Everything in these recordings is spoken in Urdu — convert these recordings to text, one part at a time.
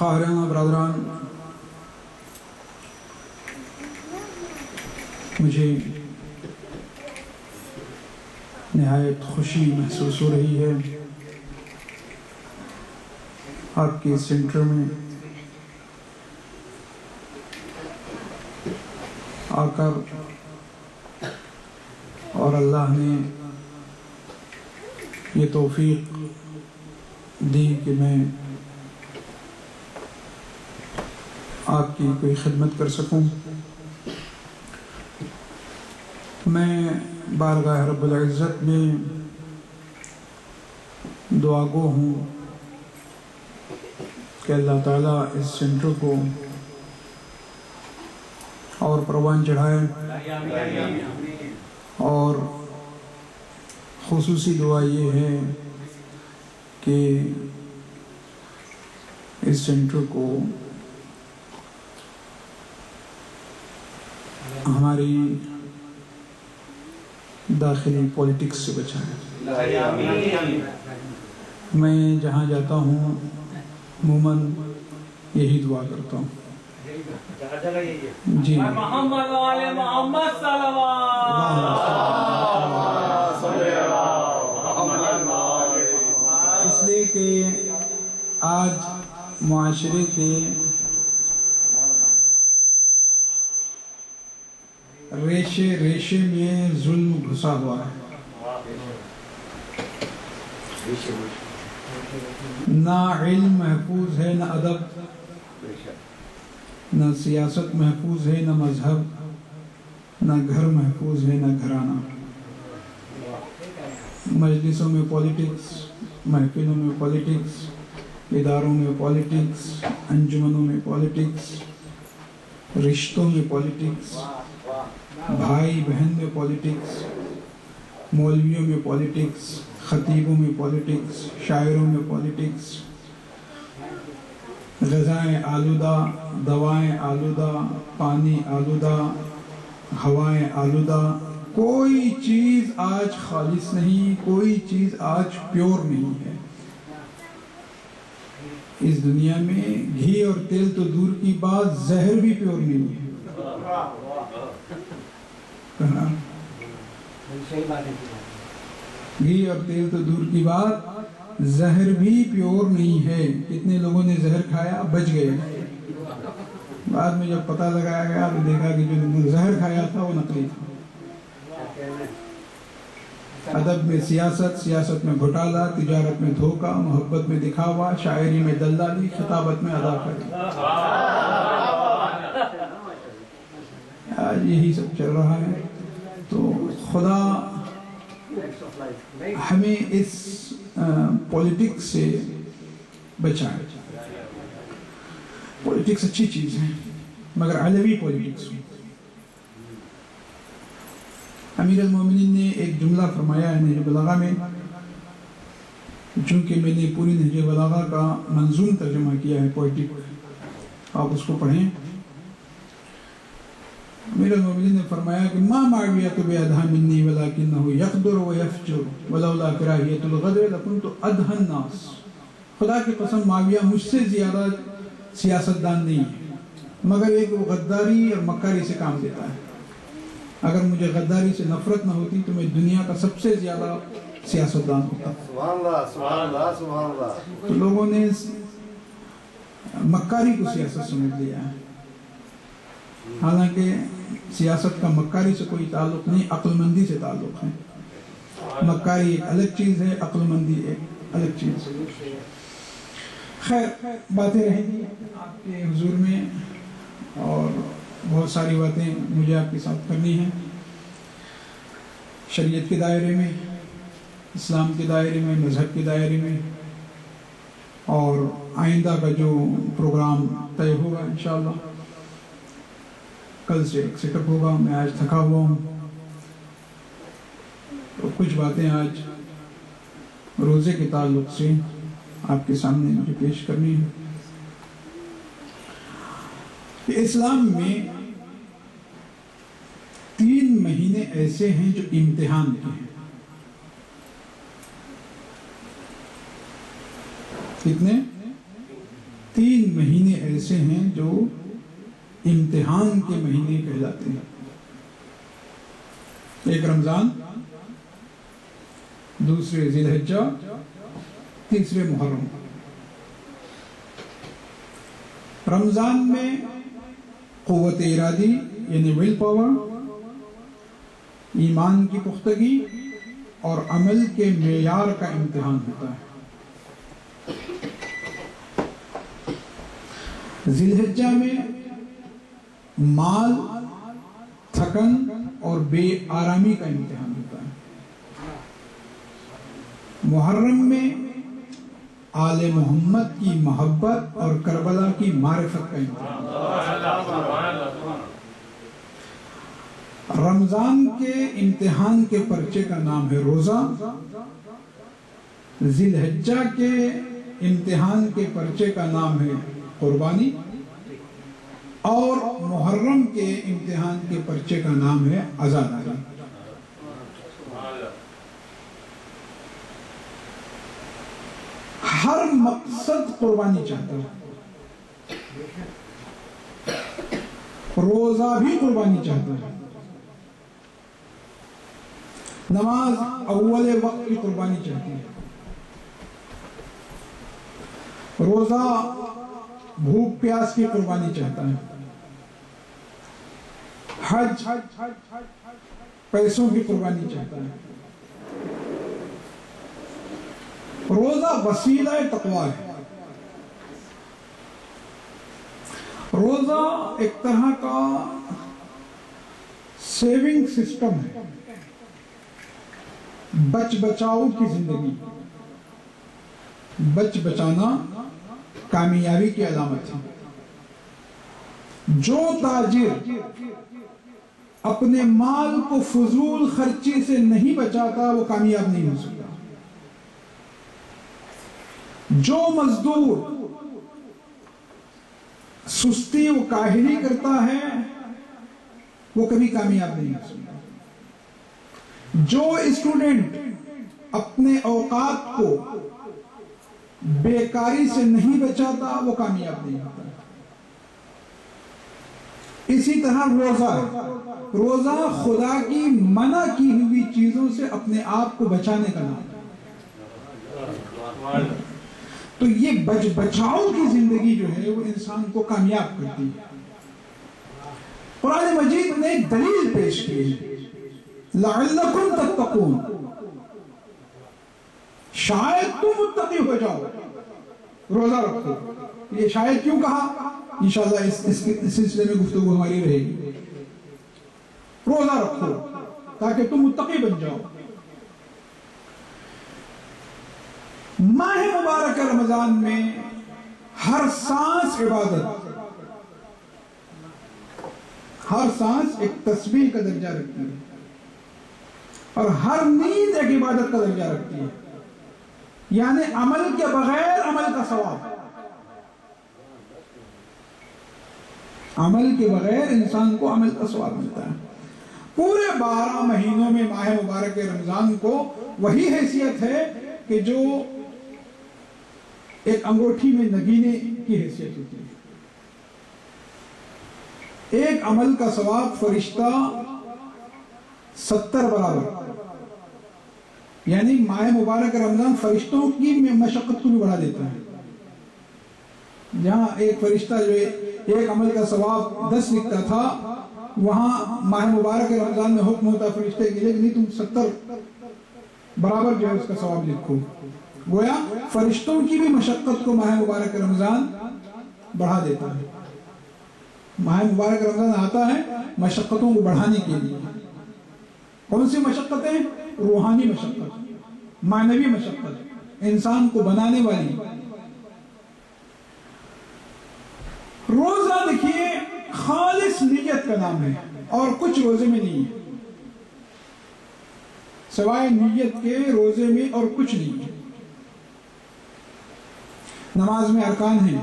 خواہران برادران، مجھے نہایت خوشی محسوس ہو رہی ہے آپ کے سینٹر میں آ کر، اور اللہ نے یہ توفیق دی کہ میں آپ کی کوئی خدمت کر سکوں۔ میں بارگاہ رب العزت میں دعا گو ہوں کہ اللہ تعالیٰ اس سینٹر کو اور پروان چڑھائے، اور خصوصی دعا یہ ہے کہ اس سینٹر کو ہماری داخلی پولیٹکس سے بچائے۔ میں جہاں جاتا ہوں عموماً یہی دعا کرتا ہوں۔ جی محمد والے محمد اس لیے کہ آج معاشرے کے ریشے ریشے میں ظلم گھسا ہوا ہے، نہ علم محفوظ ہے، نہ ادب، نہ سیاست محفوظ ہے، نہ مذہب، نہ گھر محفوظ ہے، نہ گھرانہ۔ مجلسوں میں پولیٹکس، محفلوں میں پولیٹکس، اداروں میں پولیٹکس، انجمنوں میں پولیٹکس، رشتوں میں پولیٹکس، بھائی بہن میں پولیٹکس، مولویوں میں پولیٹکس، خطیبوں میں پولیٹکس، شاعروں میں پولیٹکس، غذائیں آلودہ، دوائیں آلودہ، پانی آلودہ، ہوائیں آلودہ۔ کوئی چیز آج خالص نہیں، کوئی چیز آج پیور نہیں ہے اس دنیا میں۔ گھی اور تیل تو دور کی بات، زہر بھی پیور نہیں ہے۔ گھی اور تیل تو دور کی بات، زہر بھی پیور نہیں ہے۔ کتنے لوگوں نے زہر کھایا، بچ گئے، بعد میں جب پتہ لگایا گیا تو دیکھا کہ جو زہر کھایا تھا وہ نقلی تھا۔ ادب میں سیاست، سیاست میں گھوٹالا، تجارت میں دھوکہ، محبت میں دکھاوا، شاعری میں دلالی، خطابت میں اداکاری۔ آج یہی سب چل رہا ہے۔ تو خدا ہمیں اس پولیٹکس سے بچائے۔ پولیٹکس اچھی چیز ہے مگر علوی پولیٹکس ہو۔ امیر المومنین نے ایک جملہ فرمایا ہے نہج بلاغہ میں، چونکہ میں نے پوری نہج بلاغہ کا منظوم ترجمہ کیا ہے پوئٹک، آپ اس کو پڑھیں۔ امیر المومنین نے فرمایا کہ ما معاویۃ بأدہی منی ولکنہ یقدر ویفجر ولولا کراہیۃ الغدر لکنت ادہی الناس۔ خدا کی قسم معاویہ مجھ سے زیادہ سیاستدان نہیں ہے، مگر ایک وہ غداری اور مکاری سے کام دیتا ہے۔ اگر مجھے غداری سے نفرت نہ ہوتی تو میں دنیا کا سب سے زیادہ سیاستدان ہوتا۔ سبحان اللہ، سبحان اللہ، سبحان اللہ۔ تو لوگوں نے مکاری کو سیاست سمجھ لیا ہے، حالانکہ سیاست کا مکاری سے کوئی تعلق نہیں، عقل مندی سے تعلق ہے۔ مکاری ایک الگ چیز ہے، عقل مندی ایک الگ چیز ہے۔ خیر، باتیں رہیں گی آپ کے حضور میں، اور بہت ساری باتیں مجھے آپ کے ساتھ کرنی ہیں، شریعت کے دائرے میں، اسلام کے دائرے میں، مذہب کے دائرے میں، اور آئندہ کا جو پروگرام طے ہوگا انشاءاللہ۔ کل سے ایک سیٹ اپ ہوگا، میں آج تھکا ہوا ہوں، تو کچھ باتیں آج روزے کے تعلق سے آپ کے سامنے مجھے پیش کرنی ہے۔ کہ اسلام میں 3 مہینے ایسے ہیں جو امتحان کے ہیں۔ کتنے؟ 3 مہینے ایسے ہیں جو امتحان کے مہینے کہلاتے ہیں. ایک رمضان، دوسرے ذی الحجہ، تیسرے محرم. رمضان میں قوت ارادی یعنی ول پاور، ایمان کی پختگی اور عمل کے معیار کا امتحان ہوتا ہے. ذی الحجہ میں مال، تھکن اور بے آرامی کا امتحان ہوتا ہے. محرم میں آل محمد کی محبت اور کربلا کی معرفت کا امتحان. رمضان کے امتحان کے پرچے کا نام ہے روزہ. ذی الحجہ کے امتحان کے پرچے کا نام ہے قربانی. اور محرم کے امتحان کے پرچے کا نام ہے عزاداری. ہر مقصد قربانی چاہتا ہے. روزہ بھی قربانی چاہتا ہے. نماز اول وقت کی قربانی چاہتی ہے. روزہ بھوک پیاس کی قربانی چاہتا ہے. حج پیسوں کی قربانی چاہتا ہے. روزہ وسیلہ تقویٰ ہے. روزہ ایک طرح کا سیونگ سسٹم ہے. بچ بچاؤ کی زندگی. بچ بچانا کامیابی کی علامت ہے. جو تاجر اپنے مال کو فضول خرچی سے نہیں بچاتا وہ کامیاب نہیں ہو سکتا. جو مزدور سستی و کاہلی کرتا ہے وہ کبھی کامیاب نہیں ہو سکتا. جو اسٹوڈنٹ اپنے اوقات کو بیکاری سے نہیں بچاتا وہ کامیاب نہیں ہوتا. اسی طرح روزہ ہے. روزہ خدا کی منع کی ہوئی چیزوں سے اپنے آپ کو بچانے کا نام ہے. تو یہ بچ بچاؤ کی زندگی جو ہے وہ انسان کو کامیاب کرتی ہے. قرآن مجید نے ایک دلیل پیش کی ہے، لعلکم تتقون، شاید تم متقی ہو جاؤ، روزہ رکھو. یہ شاید کیوں کہا؟ انشاءاللہ اس سلسلے میں گفتگو ہماری رہے گی. روزہ رکھو تاکہ تم متقی بن جاؤ. ماہ مبارک رمضان میں ہر سانس عبادت، ہر سانس ایک تسبیح کا درجہ رکھتی ہے اور ہر نیند ایک عبادت کا درجہ رکھتی ہے. یعنی عمل کے بغیر عمل کا ثواب. عمل کے بغیر انسان کو عمل کا ثواب ملتا ہے. پورے 12 مہینوں میں ماہ مبارک رمضان کو وہی حیثیت ہے کہ جو ایک انگوٹھی میں نگینے کی حیثیت ہوتی ہے. ایک عمل کا ثواب فرشتہ 70 برابر. یعنی ماہ مبارک رمضان فرشتوں کی مشقت کو بھی بڑھا دیتا ہے. جہاں ایک فرشتہ جو ایک عمل کا ثواب 10 لکھتا تھا، وہاں ماہ مبارک رمضان میں حکم ہوتا فرشتے کے لیے کہ نہیں، تم 70 برابر جو ہے اس کا ثواب لکھو. گویا فرشتوں کی بھی مشقت کو ماہ مبارک رمضان بڑھا دیتا ہے. ماہ مبارک رمضان آتا ہے مشقتوں کو بڑھانے کے لیے. کون سی مشقتیں؟ روحانی مشقت، معنوی مشقت، انسان کو بنانے والی. روزہ دیکھیے خالص نیت کا نام ہے اور کچھ روزے میں نہیں ہے، سوائے نیت کے روزے میں اور کچھ نہیں ہے. نماز میں ارکان ہیں،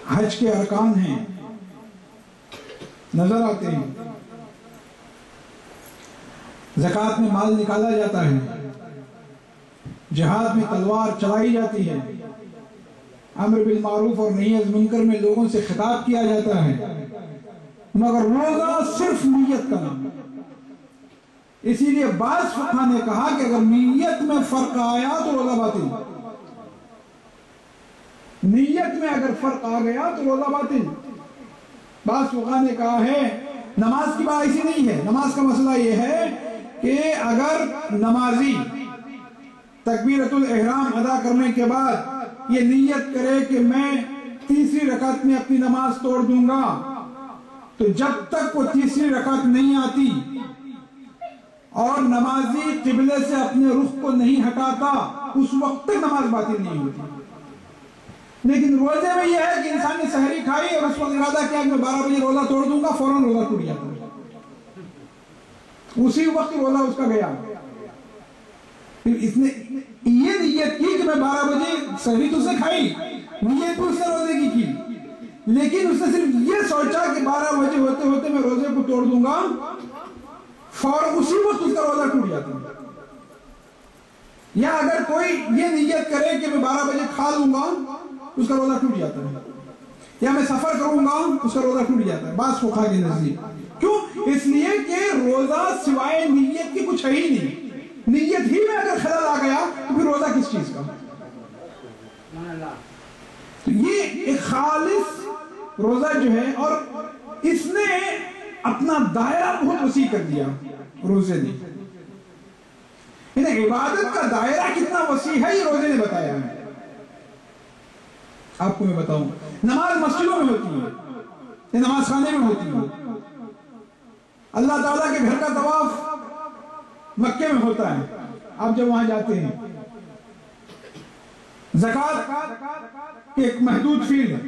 حج کے ارکان ہیں، نظر آتے ہیں. زکوٰۃ میں مال نکالا جاتا ہے، جہاد میں تلوار چلائی جاتی ہے، امر بالمعروف اور نہی از منکر میں لوگوں سے خطاب کیا جاتا ہے، مگر روزہ صرف نیت کا نام ہے۔ اسی لیے بعض فقہا نے کہا کہ اگر نیت میں فرق آیا تو روزہ باطل، نیت میں اگر فرق آ گیا تو روزہ باطل۔ بعض فقہا نے کہا ہے نماز کی بات ایسی نہیں ہے، نماز کا مسئلہ یہ ہے کہ اگر نمازی تکبیرۃ الاحرام ادا کرنے کے بعد یہ نیت کرے کہ میں تیسری رکعت میں اپنی نماز توڑ دوں گا، تو جب تک وہ تیسری رکعت نہیں آتی اور نمازی قبلے سے اپنے رخ کو نہیں ہٹاتا اس وقت تک نماز باطل نہیں ہوتی۔ لیکن روزے میں یہ ہے کہ انسان نے سحری کھائی اور اس وقت ارادہ کیا کہ میں 12 بجے روزہ توڑ دوں گا، فوراً روزہ ٹوٹ جاتا ہے، اسی وقت روزہ اس کا گیا۔ پھر اس نے یہ نیت کی کہ میں 12 بجے سحری تو سے کھائی، نیت تو اس نے روزے کی کی، لیکن اس نے صرف یہ سوچا کہ 12 بجے ہوتے ہوتے میں روزے کو توڑ دوں گا، فوراً اسی وقت اس کا روزہ ٹوٹ جاتا ہے۔ یا اگر کوئی یہ نیت کرے کہ میں 12 بجے کھا لوں گا، اس کا روزہ ٹوٹ جاتا ہے، یا میں سفر کروں گا، اس کا روزہ ٹوٹ جاتا ہے بعض فقہا کے نزدیک۔ کیوں؟ اس لیے کہ روزہ سوائے نیت کی کچھ ہے ہی نہیں، نیت ہی میں اگر خلل آ گیا تو پھر روزہ کس چیز کا؟ تو یہ ایک خالص روزہ جو ہے، اور اس نے اپنا دائرہ بہت وسیع کر دیا روزے نے، عبادت کا دائرہ کتنا وسیع ہے یہ روزے نے بتایا ہے۔ آپ کو میں بتاؤں، نماز مسجدوں میں ہوتی ہے، یہ نماز خانے میں ہوتی ہے، اللہ تعالیٰ کے گھر کا طواف مکے میں ہوتا ہے، آپ جب وہاں جاتے ہیں، زکوٰۃ ایک محدود فیلڈ ہے،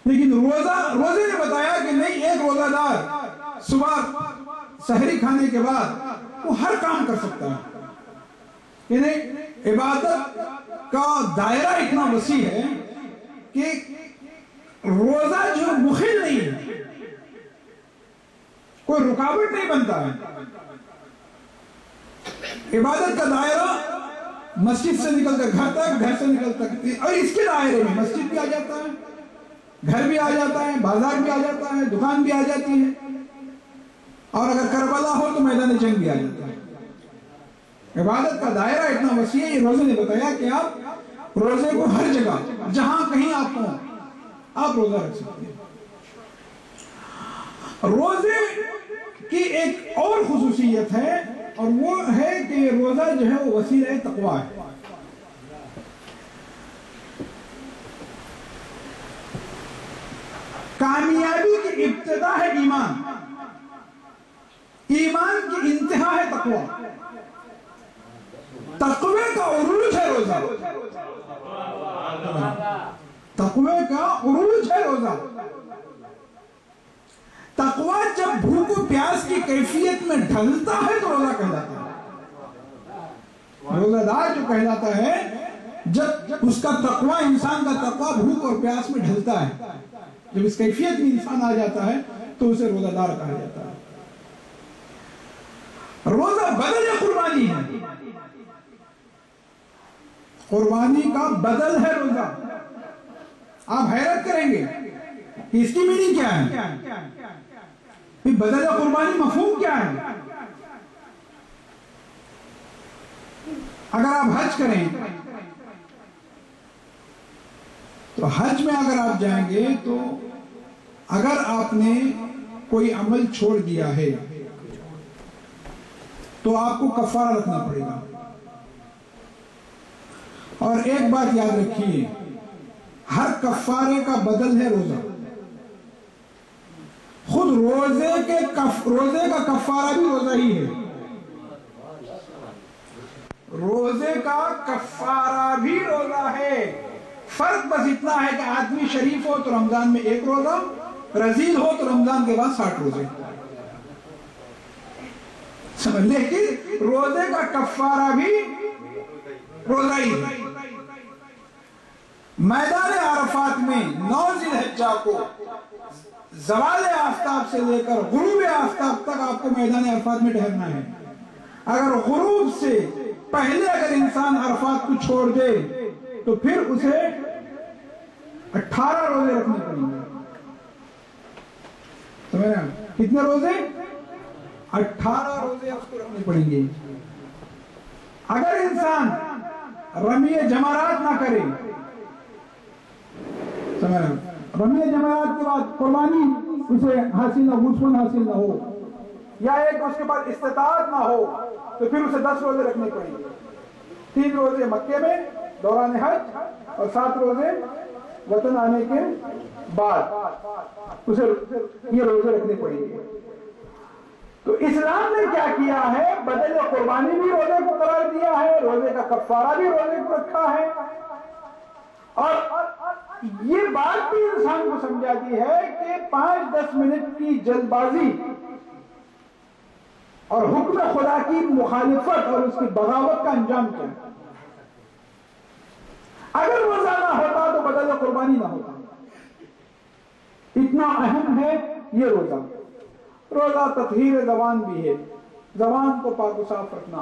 لیکن روزے نے بتایا کہ نہیں، ایک روزہ دار صبح سحری کھانے کے بعد وہ ہر کام کر سکتا ہے، یعنی عبادت کا دائرہ اتنا وسیع ہے کہ روزہ جو مخل نہیں ہے، کوئی رکاوٹ نہیں بنتا ہے۔ عبادت کا دائرہ مسجد سے نکل کر گھر تک، گھر سے نکل تک، اور اس کے دائرے میں مسجد بھی آ جاتا ہے، گھر بھی آ جاتا ہے، بازار بھی آ جاتا ہے، دکان بھی آ جاتی ہے، اور اگر کربلا ہو تو میدان جنگ بھی آ جاتا ہے۔ عبادت کا دائرہ اتنا وسیع ہے، یہ روزے نے بتایا کہ آپ روزے کو ہر جگہ جہاں کہیں آپ ہوں آپ روزہ رکھ سکتے ہیں۔ روزے کی ایک اور خصوصیت ہے، اور وہ ہے کہ روزہ جو ہے وہ وسیلہ تقویٰ ہے۔ کامیابی کی ابتدا ہے ایمان، ایمان کی انتہا ہے تقویٰ، تقوی کا عروج ہے روزہ، تقوی کا عروج ہے روزہ۔ تقوی جب بھوک و پیاس کی کیفیت میں ڈھلتا ہے تو روزہ کہلاتا ہے۔ روزہ دار جو کہلاتا ہے جب اس کا تقوی، انسان کا تقوی بھوک اور پیاس میں ڈھلتا ہے، جب اس کیفیت میں انسان آ جاتا ہے تو اسے روزہ دار کہا جاتا ہے۔ روزہ بدل یا قربانی ہے؟ قربانی کا بدل ہے روزہ۔ آپ حیرت کریں گے کہ اس کی میننگ کیا ہے، بدل یا قربانی مفہوم کیا ہے؟ اگر آپ حج کریں تو حج میں اگر آپ جائیں گے تو اگر آپ نے کوئی عمل چھوڑ دیا ہے تو آپ کو کفارہ رکھنا پڑے گا۔ اور ایک بات یاد رکھیے، ہر کفارے کا بدل ہے روزہ۔ خود روزے کا کفارہ بھی روزہ ہی ہے، روزے کا کفارہ بھی روزہ ہے۔ فرق بس اتنا ہے کہ آدمی شریف ہو تو رمضان میں 1 روزہ، رذیل ہو تو رمضان کے بعد 60 روزے، لیکن روزے کا کفارہ بھی روزہ ہی ہے۔ میدان عرفات میں 9 ذی الحجہ کو زوال آفتاب سے لے کر غروب آفتاب تک آپ کو میدان عرفات میں ٹھہرنا ہے۔ اگر غروب سے پہلے اگر انسان عرفات کو چھوڑ دے تو پھر اسے 18 روزے رکھنے پڑیں گے. سمجھ رہے ہیں؟ کتنے روزے؟ 18 روزے اس کو رکھنے پڑیں گے. اگر انسان رمی جمرات نہ کرے، سمجھ رہے ہیں؟ رمی جمرات کے بعد قربانی اسے حاصل نہ ہو، حاصل نہ ہو، یا ایک اس کے بعد استطاعت نہ ہو، تو پھر اسے 10 روزے رکھنے پڑیں گے. 3 روزے مکے میں دوران حج اور 7 روزے وطن آنے کے بعد اسے یہ روزے رکھنے پڑیں گے. تو اسلام نے کیا کیا ہے؟ بدل قربانی بھی روزے کو قرار دیا ہے، روزے کا کفارہ بھی روزے کو رکھا ہے، اور یہ بات بھی انسان کو سمجھاتی ہے کہ 5-10 منٹ کی جلد بازی اور حکم خدا کی مخالفت اور اس کی بغاوت کا انجام کیا ہے. اگر روزہ نہ ہوتا تو بدل قربانی نہ ہوتا. اتنا اہم ہے یہ روزہ. روزہ تطہیر زبان بھی ہے، زبان کو پاک و صاف رکھنا.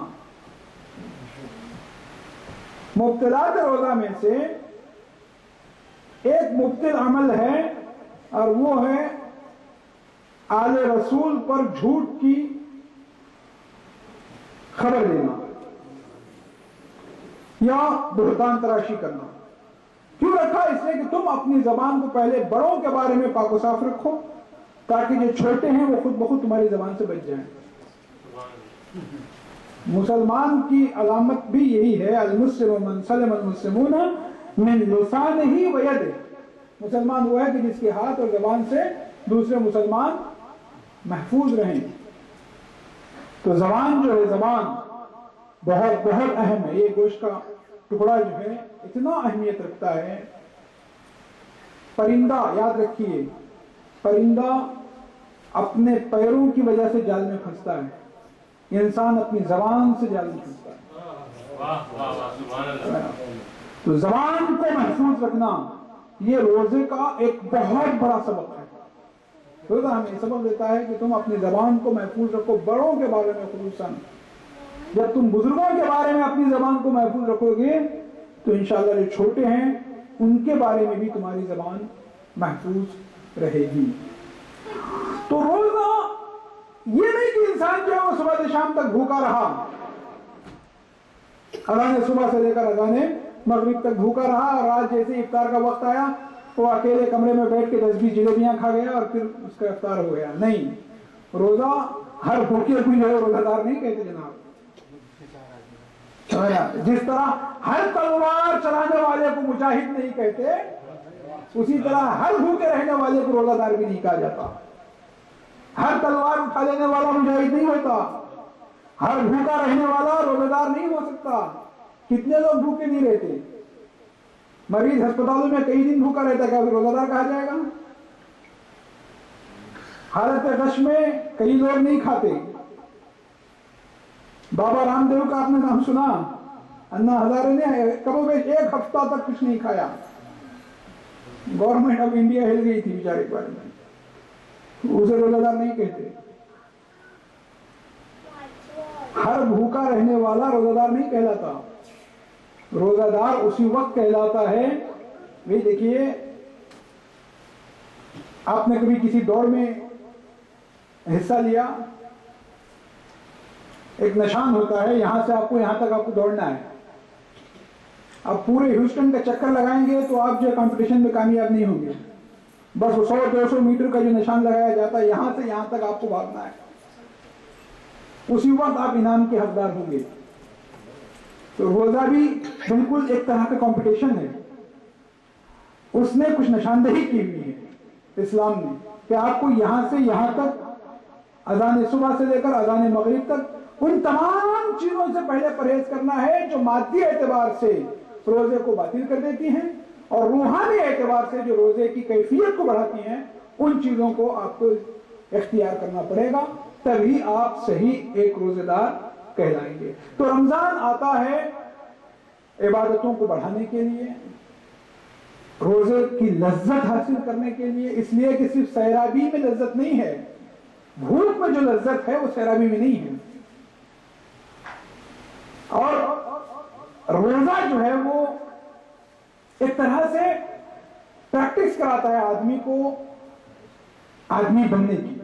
مبتلات روزہ میں سے ایک مبتل عمل ہے، اور وہ ہے آل رسول پر جھوٹ کی خبر دینا یا بہتان تراشی کرنا. کیوں رکھا؟ اس لیے کہ تم اپنی زبان کو پہلے بڑوں کے بارے میں پاک و صاف رکھو، تاکہ جو چھوٹے ہیں وہ خود بخود تمہاری زبان سے بچ جائیں. مسلمان کی علامت بھی یہی ہے، المسلم من سلم المسلمون من لسانہ و یدہ. مسلمان وہ ہے کہ جس کے ہاتھ اور زبان سے دوسرے مسلمان محفوظ رہیں. تو زبان جو ہے، زبان بہت بہت اہم ہے. یہ گوشت کا ٹکڑا جو ہے اتنا اہمیت رکھتا ہے. پرندہ، یاد رکھیے، پرندہ اپنے پیروں کی وجہ سے جال میں پھنستا ہے، انسان اپنی زبان سے جال میں پھنستا ہے. تو زبان کو محفوظ رکھنا یہ روزے کا ایک بہت بڑا سبق ہے. روزہ ہمیں سبق دیتا ہے کہ تم اپنی زبان کو محفوظ رکھو، بڑوں کے بارے میں خصوصاً. جب تم بزرگوں کے بارے میں اپنی زبان کو محفوظ رکھو گے تو انشاءاللہ جو چھوٹے ہیں ان کے بارے میں بھی تمہاری زبان محفوظ رہے گی. تو روزہ یہ نہیں کہ انسان جو ہے وہ صبح سے شام تک بھوکا رہا، اذان صبح سے لے کر اذان مغرب تک بھوکا رہا، اور رات جیسے افطار کا وقت آیا وہ اکیلے کمرے میں بیٹھ کے 10-20 جلیبیاں کھا گیا اور پھر اس کا افطار ہو گیا. نہیں، روزہ ہر بھوکے کو جو ہے روزہ دار نہیں کہتے جناب. جس طرح ہر تلوار چلانے والے کو مجاہد نہیں کہتے، اسی طرح ہر بھوکے رہنے والے کو روزہ دار بھی نہیں کہا جاتا. ہر تلوار اٹھا لینے والا مجاہد نہیں ہوتا، ہر بھوکا رہنے والا روزہ دار نہیں ہو سکتا. کتنے لوگ بھوکے نہیں رہتے؟ مریض ہسپتالوں میں کئی دن بھوکا رہتا ہے، کیا روزہ دار کہا جائے گا؟ حالت غش میں کئی لوگ نہیں کھاتے. بابا رام دیو کا آپ نے نام سنا؟ انا ہزارے نے کبھی بیش 1 ہفتہ تک کچھ نہیں کھایا. گورنمنٹ آف انڈیا ہل گئی تھی بیچارے کے بارے میں. اسے روزہ دار نہیں کہتے. ہر بھوکا رہنے والا روزہ دار نہیں کہلاتا. روزہ دار اسی وقت کہلاتا ہے، بھئی دیکھیے، آپ نے کبھی کسی دوڑ میں حصہ لیا، ایک نشان ہوتا ہے، یہاں سے آپ کو یہاں تک آپ کو دوڑنا ہے. آپ پورے ہیوسٹن کا چکر لگائیں گے تو آپ جو کمپٹیشن میں کامیاب نہیں ہوں گے. بس 100-200 میٹر کا جو نشان لگایا جاتا ہے، یہاں سے یہاں تک آپ کو بھاگنا ہے، اسی وقت آپ انعام کے حقدار ہوں گے. تو روزہ بھی بالکل ایک طرح کا کمپٹیشن ہے. اس نے کچھ نشاندہی کی ہوئی ہے اسلام نے کہ آپ کو یہاں سے یہاں تک، اذان صبح سے لے کر اذان مغرب تک، ان تمام چیزوں سے پہلے پرہیز کرنا ہے جو مادی اعتبار سے روزے کو باطل کر دیتی ہیں، اور روحانی اعتبار سے جو روزے کی کیفیت کو بڑھاتی ہیں، ان چیزوں کو آپ کو اختیار کرنا پڑے گا، تبھی آپ صحیح ایک روزے دار کہلائیں گے. تو رمضان آتا ہے عبادتوں کو بڑھانے کے لیے، روزے کی لذت حاصل کرنے کے لیے. اس لیے کہ صرف سیرابی میں لذت نہیں ہے، بھوک میں جو لذت ہے وہ سیرابی میں نہیں ہے. اور روزہ جو ہے وہ ایک طرح سے پریکٹس کراتا ہے آدمی کو آدمی بننے کی،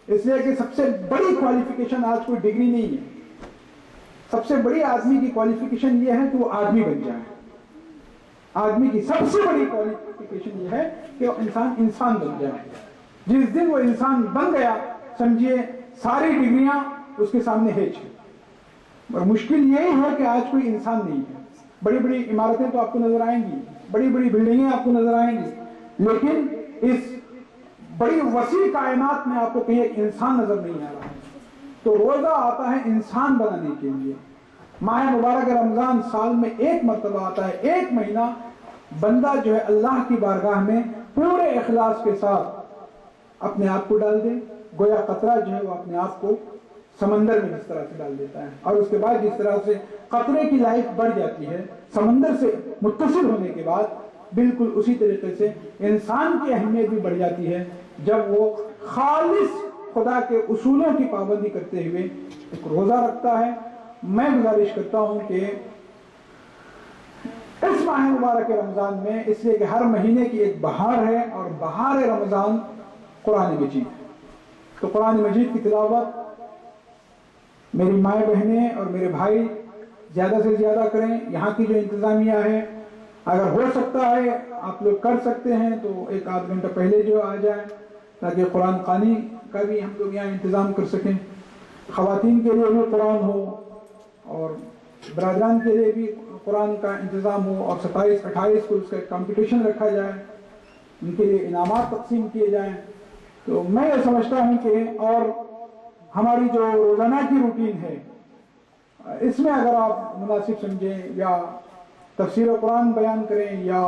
اس لیے کہ سب سے بڑی کوالیفیکیشن آج کوئی ڈگری نہیں ہے، سب سے بڑی آدمی کی کوالیفیکیشن یہ ہے کہ وہ آدمی بن جائے. آدمی کی سب سے بڑی کوالیفیکیشن یہ ہے کہ وہ انسان بن جائے. جس دن وہ انسان بن گیا سمجھیے ساری ڈگریاں اس کے سامنے ہیچ ہیں. اور مشکل یہی ہے کہ آج کوئی انسان نہیں ہے. بڑی بڑی عمارتیں تو آپ کو نظر آئیں گی، بڑی بڑی بلڈنگیں آپ کو نظر آئیں گی، لیکن اس بڑی وسیع کائنات میں آپ کو کہیں ایک انسان نظر نہیں آ رہا ہے. تو روزہ آتا ہے انسان بنانے کے لیے. ماہ مبارک رمضان سال میں ایک مرتبہ آتا ہے، ایک مہینہ بندہ جو ہے اللہ کی بارگاہ میں پورے اخلاص کے ساتھ اپنے آپ کو ڈال دے. گویا قطرہ جو ہے وہ اپنے آپ کو سمندر میں جس طرح سے ڈال دیتا ہے، اور اس کے بعد جس طرح سے قطرے کی لائف بڑھ جاتی ہے سمندر سے متصل ہونے کے بعد، بالکل اسی طریقے سے انسان کی اہمیت بھی بڑھ جاتی ہے جب وہ خالص خدا کے اصولوں کی پابندی کرتے ہوئے ایک روزہ رکھتا ہے. میں گزارش کرتا ہوں کہ اس ماہ مبارک رمضان میں، اس لیے کہ ہر مہینے کی ایک بہار ہے اور بہار رمضان قرآن مجید ہے، تو قرآن مجید کی تلاوت میری مائیں بہنیں اور میرے بھائی زیادہ سے زیادہ کریں. یہاں کی جو انتظامیہ ہے اگر ہو سکتا ہے آپ لوگ کر سکتے ہیں تو ایک آدھ گھنٹہ پہلے جو آ جائیں تاکہ قرآن خوانی کا بھی ہم لوگ یہاں انتظام کر سکیں. خواتین کے لیے بھی قرآن ہو اور برادران کے لیے بھی قرآن کا انتظام ہو، اور 27-28 کو اس کا ایک کمپٹیشن رکھا جائے، ان کے لیے انعامات تقسیم کیے جائیں. تو میں یہ سمجھتا ہوں کہ اور ہماری جو روزانہ کی روٹین ہے اس میں اگر آپ مناسب سمجھیں یا تفسیر قرآن بیان کریں یا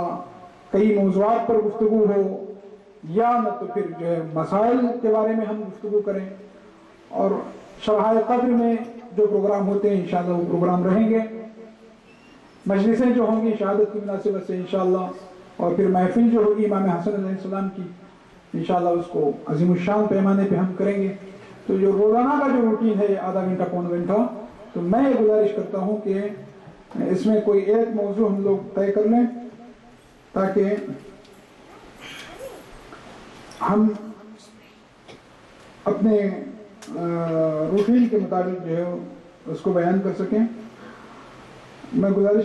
کئی موضوعات پر گفتگو ہو یا نہ تو پھر جو ہے مسائل کے بارے میں ہم گفتگو کریں، اور شرح قدر میں جو پروگرام ہوتے ہیں انشاءاللہ وہ پروگرام رہیں گے. مجلسیں جو ہوں گی شہادت کی مناسبت سے انشاءاللہ، اور پھر محفل جو ہوگی امام حسن علیہ السلام کی انشاءاللہ اس کو عظیم الشان پیمانے پہ ہم کریں گے. تو جو روزانہ کا جو روٹین ہے آدھا گھنٹہ پون گھنٹہ، تو میں یہ گزارش کرتا ہوں کہ اس میں کوئی ایک موضوع ہم لوگ طے کر لیں تاکہ ہم اپنے روٹین کے مطابق جو ہے اس کو بیان کر سکیں. میں گزارش